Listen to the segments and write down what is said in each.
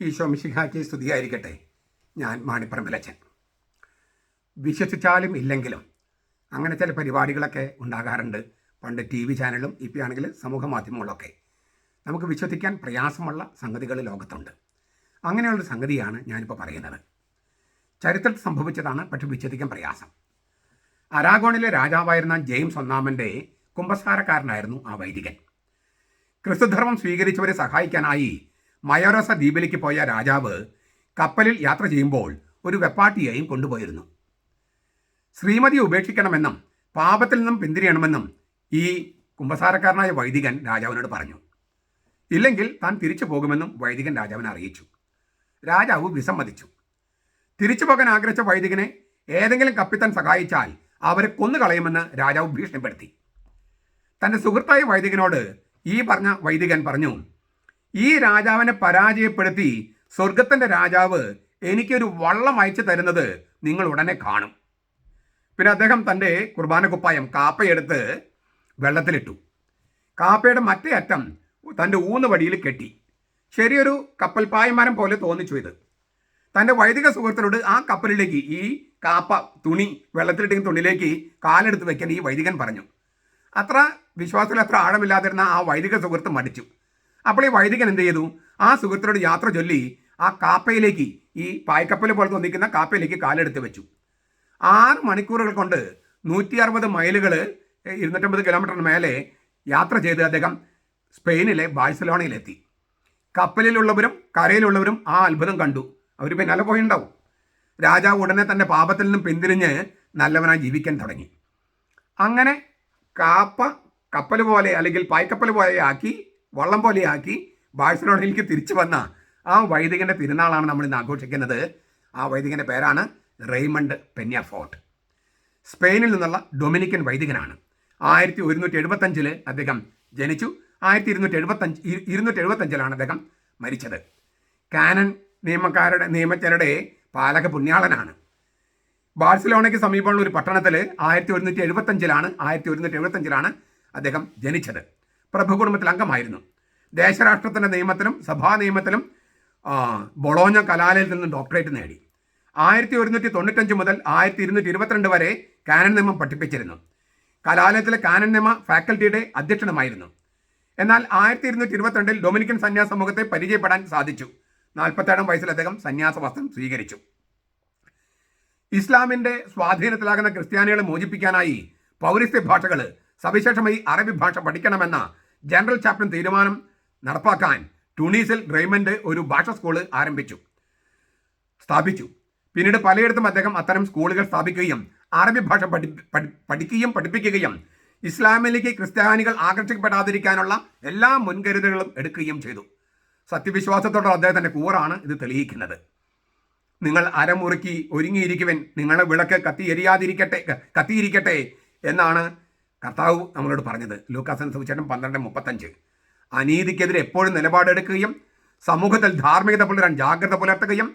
ഈശോ മിശിഹായ്ക്ക് സ്തുതിയായിരിക്കട്ടെ. ഞാൻ മാണിപ്പറമ്പിലച്ചൻ. വിശ്വസിച്ചാലും ഇല്ലെങ്കിലും അങ്ങനെ ചില പരിപാടികളൊക്കെ ഉണ്ടാകാറുണ്ട്. പണ്ട് TV ചാനലും ഇപ്പോൾ ആണെങ്കിൽ സമൂഹ മാധ്യമങ്ങളൊക്കെ നമുക്ക് വിശ്വസിക്കാൻ പ്രയാസമുള്ള സംഗതികൾ ലോകത്തുണ്ട്. അങ്ങനെയുള്ളൊരു സംഗതിയാണ് ഞാനിപ്പോൾ പറയുന്നത്. ചരിത്രത്തിൽ സംഭവിച്ചതാണ്, പക്ഷെ വിശ്വസിക്കാൻ പ്രയാസം. അരാഗോണിലെ രാജാവായിരുന്ന ജെയിംസ് ഒന്നാമൻ്റെ കുമ്പസാരക്കാരനായിരുന്നു ആ വൈദികൻ. ക്രിസ്തുധർമ്മം സ്വീകരിച്ചവരെ സഹായിക്കാനായി മയോറസ ദ്വീപിലേക്ക് പോയ രാജാവ് കപ്പലിൽ യാത്ര ചെയ്യുമ്പോൾ ഒരു വെപ്പാട്ടിയെയും കൊണ്ടുപോയിരുന്നു. ശ്രീമതിയെ ഉപേക്ഷിക്കണമെന്നും പാപത്തിൽ നിന്നും പിന്തിരിയണമെന്നും ഈ കുമ്പസാരക്കാരനായ വൈദികൻ രാജാവിനോട് പറഞ്ഞു. ഇല്ലെങ്കിൽ താൻ തിരിച്ചു പോകുമെന്നും വൈദികൻ രാജാവിനെ അറിയിച്ചു. രാജാവ് വിസമ്മതിച്ചു. തിരിച്ചു പോകാൻ ആഗ്രഹിച്ച വൈദികനെ ഏതെങ്കിലും കപ്പിത്താൻ സഹായിച്ചാൽ അവരെ കൊന്നുകളയുമെന്ന് രാജാവ് ഭീഷണിപ്പെടുത്തി. തൻ്റെ സുഹൃത്തായ വൈദികനോട് ഈ പറഞ്ഞ വൈദികൻ പറഞ്ഞു, ഈ രാജാവിനെ പരാജയപ്പെടുത്തി സ്വർഗത്തിൻ്റെ രാജാവ് എനിക്കൊരു വള്ളം അയച്ചു തരുന്നത് നിങ്ങൾ ഉടനെ കാണും. പിന്നെ അദ്ദേഹം തൻ്റെ കുർബാന കുപ്പായം കാപ്പയെടുത്ത് വെള്ളത്തിലിട്ടു. കാപ്പയുടെ മറ്റേ അറ്റം തൻ്റെ ഊന്നുവടിയിൽ കെട്ടി. ശരിയൊരു കപ്പൽ പായ്മരം പോലെ തോന്നിച്ചു ഇത്. തൻ്റെ വൈദിക സുഹൃത്തിനോട് ആ കപ്പലിലേക്ക് ഈ കാപ്പ തുണി വെള്ളത്തിലിട്ടിരിക്കുന്ന തുണിയിലേക്ക് കാലെടുത്ത് വെക്കാൻ ഈ വൈദികൻ പറഞ്ഞു. അത്ര വിശ്വാസത്തിൽ അത്ര ആഴമില്ലാതിരുന്ന ആ വൈദിക സുഹൃത്ത് മടിച്ചു. അപ്പോൾ ഈ വൈദികൻ എന്ത് ചെയ്തു? ആ സുഹൃത്തിനോട് യാത്ര ചൊല്ലി ആ കാപ്പയിലേക്ക്, ഈ പായ്ക്കപ്പൽ പോലെ തോന്നിക്കുന്ന കാപ്പയിലേക്ക് കാലെടുത്ത് വെച്ചു. 6 മണിക്കൂറുകൾ കൊണ്ട് 160 മൈലുകൾ 250 കിലോമീറ്ററിന് മേലെ യാത്ര ചെയ്ത് അദ്ദേഹം സ്പെയിനിലെ ബാഴ്സലോണയിലെത്തി. കപ്പലിലുള്ളവരും കരയിലുള്ളവരും ആ അത്ഭുതം കണ്ടു. അവർ പിന്നാലെ പോയിണ്ടാവും. രാജാവ് ഉടനെ തൻ്റെ പാപത്തിൽ നിന്നും പിന്തിരിഞ്ഞ് നല്ലവനായി ജീവിക്കാൻ തുടങ്ങി. അങ്ങനെ കാപ്പ കപ്പൽ പോലെ അല്ലെങ്കിൽ പായ്ക്കപ്പൽ പോലെ ആക്കി, വള്ളം പോലെ ആക്കി ബാഴ്സലോണയിലേക്ക് തിരിച്ചു വന്ന ആ വൈദികൻ്റെ തിരുനാളാണ് നമ്മൾ ഇന്ന് ആഘോഷിക്കുന്നത്. ആ വൈദികൻ്റെ പേരാണ് റെയ്മണ്ട് പെന്യാഫോർട്ട്. സ്പെയിനിൽ നിന്നുള്ള ഡൊമിനിക്കൻ വൈദികനാണ്. 1175 അദ്ദേഹം ജനിച്ചു. 275 അദ്ദേഹം മരിച്ചത്. കാനൻ നിയമജ്ഞരുടെ പാലക പുണ്യാളനാണ്. ബാഴ്സലോണയ്ക്ക് സമീപമുള്ള ഒരു പട്ടണത്തിൽ 1175 അദ്ദേഹം ജനിച്ചത്. പ്രഭു കുടുംബത്തിൽ അംഗമായിരുന്നു. ദേശരാഷ്ട്രത്തിൻ്റെ നിയമത്തിലും സഭാ നിയമത്തിലും ബൊളോഞ്ഞ കലാലയത്തിൽ നിന്ന് ഡോക്ടറേറ്റ് നേടി. 1195 മുതൽ 1222 വരെ കാനൻ നിയമം പഠിപ്പിച്ചിരുന്നു. കലാലയത്തിലെ കാനൻ നിയമ ഫാക്കൽറ്റിയുടെ അധ്യക്ഷനുമായിരുന്നു. എന്നാൽ 1222 ഡൊമിനിക്കൻ സന്യാസ സമൂഹത്തെ പരിചയപ്പെടാൻ സാധിച്ചു. 47 വയസ്സിൽ അദ്ദേഹം സന്യാസ വസ്ത്രം സ്വീകരിച്ചു. ഇസ്ലാമിൻ്റെ സ്വാധീനത്തിലാകുന്ന ക്രിസ്ത്യാനികളെ മോചിപ്പിക്കാനായി പൗരസ്ത്യ ഭാഷകൾ, സവിശേഷമായി അറബി ഭാഷ പഠിക്കണമെന്ന ജനറൽ ചാപ്റ്റർ തീരുമാനം നടപ്പാക്കാൻ ട്യൂണീസിൽ റെയ്മണ്ട് ഒരു ഭാഷാ സ്കൂള് സ്ഥാപിച്ചു. പിന്നീട് പലയിടത്തും അദ്ദേഹം അത്തരം സ്കൂളുകൾ സ്ഥാപിക്കുകയും അറബി ഭാഷ പഠിക്കുകയും പഠിപ്പിക്കുകയും ഇസ്ലാമിലേക്ക് ക്രിസ്ത്യാനികൾ ആകർഷിക്കപ്പെടാതിരിക്കാനുള്ള എല്ലാ മുൻകരുതലുകളും എടുക്കുകയും ചെയ്തു. സത്യവിശ്വാസത്തോടെ അദ്ദേഹത്തിൻ്റെ കൂറാണ് ഇത് തെളിയിക്കുന്നത്. നിങ്ങൾ അരമുറുക്കി ഒരുങ്ങിയിരിക്കുവൻ, നിങ്ങളുടെ വിളക്ക് കത്തിയിരിക്കട്ടെ എന്നാണ് കർത്താവ് നമ്മളോട് പറഞ്ഞത്. ലൂക്കാസിന്റെ സുവിശേഷം 12:35. അനീതിക്കെതിരെ എപ്പോഴും നിലപാടെടുക്കുകയും സമൂഹത്തിൽ ധാർമ്മികത പുലരാൻ ജാഗ്രത പുലർത്തുകയും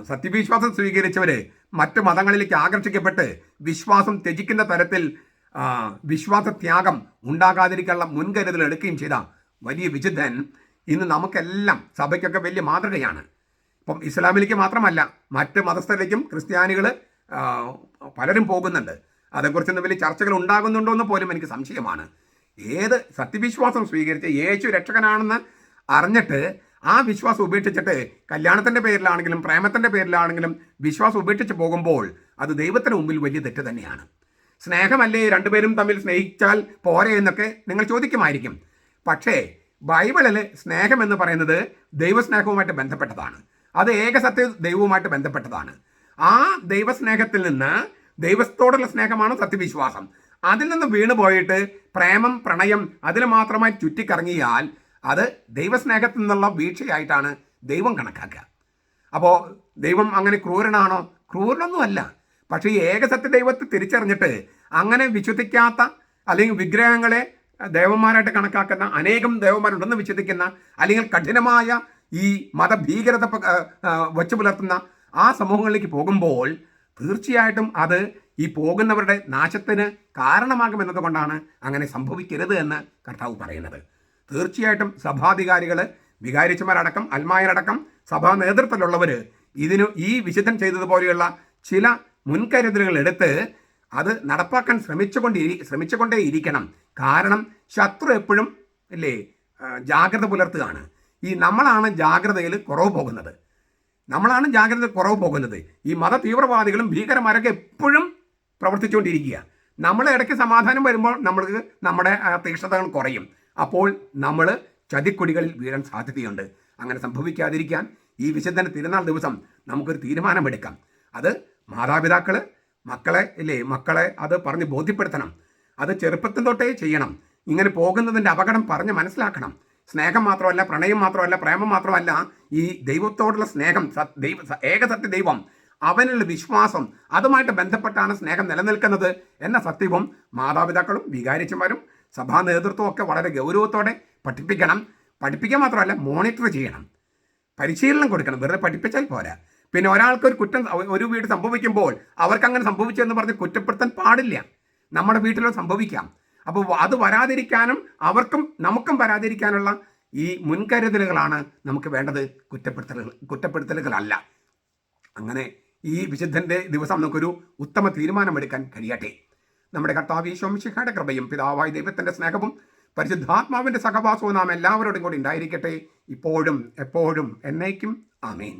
സത്യവിശ്വാസം സ്വീകരിച്ചവര് മറ്റു മതങ്ങളിലേക്ക് ആകർഷിക്കപ്പെട്ട് വിശ്വാസം ത്യജിക്കുന്ന തരത്തിൽ വിശ്വാസത്യാഗം ഉണ്ടാകാതിരിക്കാനുള്ള മുൻകരുതൽ എടുക്കുകയും ചെയ്ത വലിയ വിശുദ്ധൻ ഇന്ന് നമുക്കെല്ലാം സഭയ്ക്കൊക്കെ വലിയ മാതൃകയാണ്. ഇപ്പം ഇസ്ലാമിലേക്ക് മാത്രമല്ല, മറ്റ് മതസ്ഥരിലേക്കും ക്രിസ്ത്യാനികൾ പലരും പോകുന്നുണ്ട്. അതേക്കുറിച്ചൊന്നും വലിയ ചർച്ചകൾ ഉണ്ടാകുന്നുണ്ടോ എന്ന് പോലും എനിക്ക് സംശയമാണ്. ഏത് സത്യവിശ്വാസം സ്വീകരിച്ച് യേശു രക്ഷകനാണെന്ന് അറിഞ്ഞിട്ട് ആ വിശ്വാസം ഉപേക്ഷിച്ചിട്ട് കല്യാണത്തിൻ്റെ പേരിലാണെങ്കിലും പ്രേമത്തിൻ്റെ പേരിലാണെങ്കിലും വിശ്വാസം ഉപേക്ഷിച്ച് പോകുമ്പോൾ അത് ദൈവത്തിന് മുമ്പിൽ വലിയ തെറ്റ് തന്നെയാണ്. സ്നേഹമല്ലേ രണ്ടുപേരും തമ്മിൽ സ്നേഹിച്ചാൽ പോരെ എന്നൊക്കെ നിങ്ങൾ ചോദിക്കുമായിരിക്കും. പക്ഷേ ബൈബിളിൽ സ്നേഹം എന്ന് പറയുന്നത് ദൈവസ്നേഹവുമായിട്ട് ബന്ധപ്പെട്ടതാണ്. അത് ഏകസത്യ ദൈവവുമായിട്ട് ബന്ധപ്പെട്ടതാണ്. ആ ദൈവസ്നേഹത്തിൽ നിന്ന് ദൈവത്തോടുള്ള സ്നേഹമാണ് സത്യവിശ്വാസം. അതിൽ നിന്ന് വീണുപോയിട്ട് പ്രേമം, പ്രണയം അതിൽ മാത്രമായി ചുറ്റിക്കറങ്ങിയാൽ അത് ദൈവസ്നേഹത്തിൽ നിന്നുള്ള വീഴ്ചയായിട്ടാണ് ദൈവം കണക്കാക്കുക. അപ്പോൾ ദൈവം അങ്ങനെ ക്രൂരനാണോ? ക്രൂരനൊന്നുമല്ല. പക്ഷേ ഈ ഏകസത്യ ദൈവത്തെ തിരിച്ചറിഞ്ഞിട്ട് അങ്ങനെ വിശ്വസിക്കാത്ത അല്ലെങ്കിൽ വിഗ്രഹങ്ങളെ ദേവന്മാരായിട്ട് കണക്കാക്കുന്ന അനേകം ദേവന്മാരുണ്ടെന്ന് വിശ്വസിക്കുന്ന അല്ലെങ്കിൽ കഠിനമായ ഈ മതഭീകരത വച്ചു പുലർത്തുന്ന ആ സമൂഹങ്ങളിലേക്ക് പോകുമ്പോൾ തീർച്ചയായിട്ടും അത് ഈ പോകുന്നവരുടെ നാശത്തിന് കാരണമാകുമെന്നതുകൊണ്ടാണ് അങ്ങനെ സംഭവിക്കരുത് എന്ന് കർത്താവ് പറയുന്നത്. തീർച്ചയായിട്ടും സഭാധികാരികൾ വികാരിച്ചമാരടക്കം അൽമായരടക്കം സഭാ നേതൃത്വത്തിലുള്ളവർ ഈ വിശുദ്ധൻ ചെയ്തതുപോലെയുള്ള ചില മുൻകരുതലുകൾ എടുത്ത് അത് നടപ്പാക്കാൻ ശ്രമിച്ചുകൊണ്ടേ ഇരിക്കണം. കാരണം ശത്രു എപ്പോഴും അല്ലേ ജാഗ്രത പുലർത്തുകയാണ്. നമ്മളാണ് ജാഗ്രതയിൽ കുറവ് പോകുന്നത്. ഈ മത തീവ്രവാദികളും ഭീകരന്മാരൊക്കെ എപ്പോഴും പ്രവർത്തിച്ചുകൊണ്ടിരിക്കുക. നമ്മളെ ഇടയ്ക്ക് സമാധാനം വരുമ്പോൾ നമ്മൾക്ക് നമ്മുടെ തീക്ഷ്ണതകൾ കുറയും. അപ്പോൾ നമ്മൾ ചതിക്കുടികളിൽ വീഴാൻ സാധ്യതയുണ്ട്. അങ്ങനെ സംഭവിക്കാതിരിക്കാൻ ഈ വിശുദ്ധന തിരുനാൾ ദിവസം നമുക്കൊരു തീരുമാനമെടുക്കാം. അത് മാതാപിതാക്കൾ മക്കളെ അത് പറഞ്ഞ് ബോധ്യപ്പെടുത്തണം. അത് ചെറുപ്പത്തിൽ തൊട്ടേ ചെയ്യണം. ഇങ്ങനെ പോകുന്നതിൻ്റെ അപകടം പറഞ്ഞ് മനസ്സിലാക്കണം. സ്നേഹം മാത്രമല്ല, പ്രണയം മാത്രമല്ല, പ്രേമം മാത്രമല്ല, ഈ ദൈവത്തോടുള്ള സ്നേഹം, ഏകസത്യ ദൈവം, അവനുള്ള വിശ്വാസം, അതുമായിട്ട് ബന്ധപ്പെട്ടാണ് സ്നേഹം നിലനിൽക്കുന്നത് എന്ന സത്യവും മാതാപിതാക്കളും വികാരിച്ചമാരും സഭാ നേതൃത്വവും ഒക്കെ വളരെ ഗൗരവത്തോടെ പഠിപ്പിക്കുക മാത്രമല്ല, മോണിറ്റർ ചെയ്യണം, പരിശീലനം കൊടുക്കണം. വെറുതെ പഠിപ്പിച്ചാൽ പോരാ. പിന്നെ ഒരാൾക്കൊരു കുറ്റം ഒരു വീട് സംഭവിക്കുമ്പോൾ അവർക്ക് അങ്ങനെ സംഭവിച്ചു എന്ന് പറഞ്ഞ് കുറ്റപ്പെടുത്താൻ പാടില്ല. നമ്മുടെ വീട്ടിലോ സംഭവിക്കാം. അപ്പോൾ അത് വരാതിരിക്കാനും നമുക്കും വരാതിരിക്കാനുള്ള ഈ മുൻകരുതലുകളാണ് നമുക്ക് വേണ്ടത്, കുറ്റപ്പെടുത്തലുകളല്ല. അങ്ങനെ ഈ വിശുദ്ധൻ്റെ ദിവസം നമുക്കൊരു ഉത്തമ തീരുമാനമെടുക്കാൻ കഴിയട്ടെ. നമ്മുടെ കർത്താവ് ഈശോ മിശിഹായുടെ കൃപയും പിതാവായ ദൈവത്തിൻ്റെ സ്നേഹവും പരിശുദ്ധാത്മാവിൻ്റെ സഹവാസവും നാം എല്ലാവരോടും കൂടി ഉണ്ടായിരിക്കട്ടെ, ഇപ്പോഴും എപ്പോഴും എന്നേക്കും. ആമേൻ.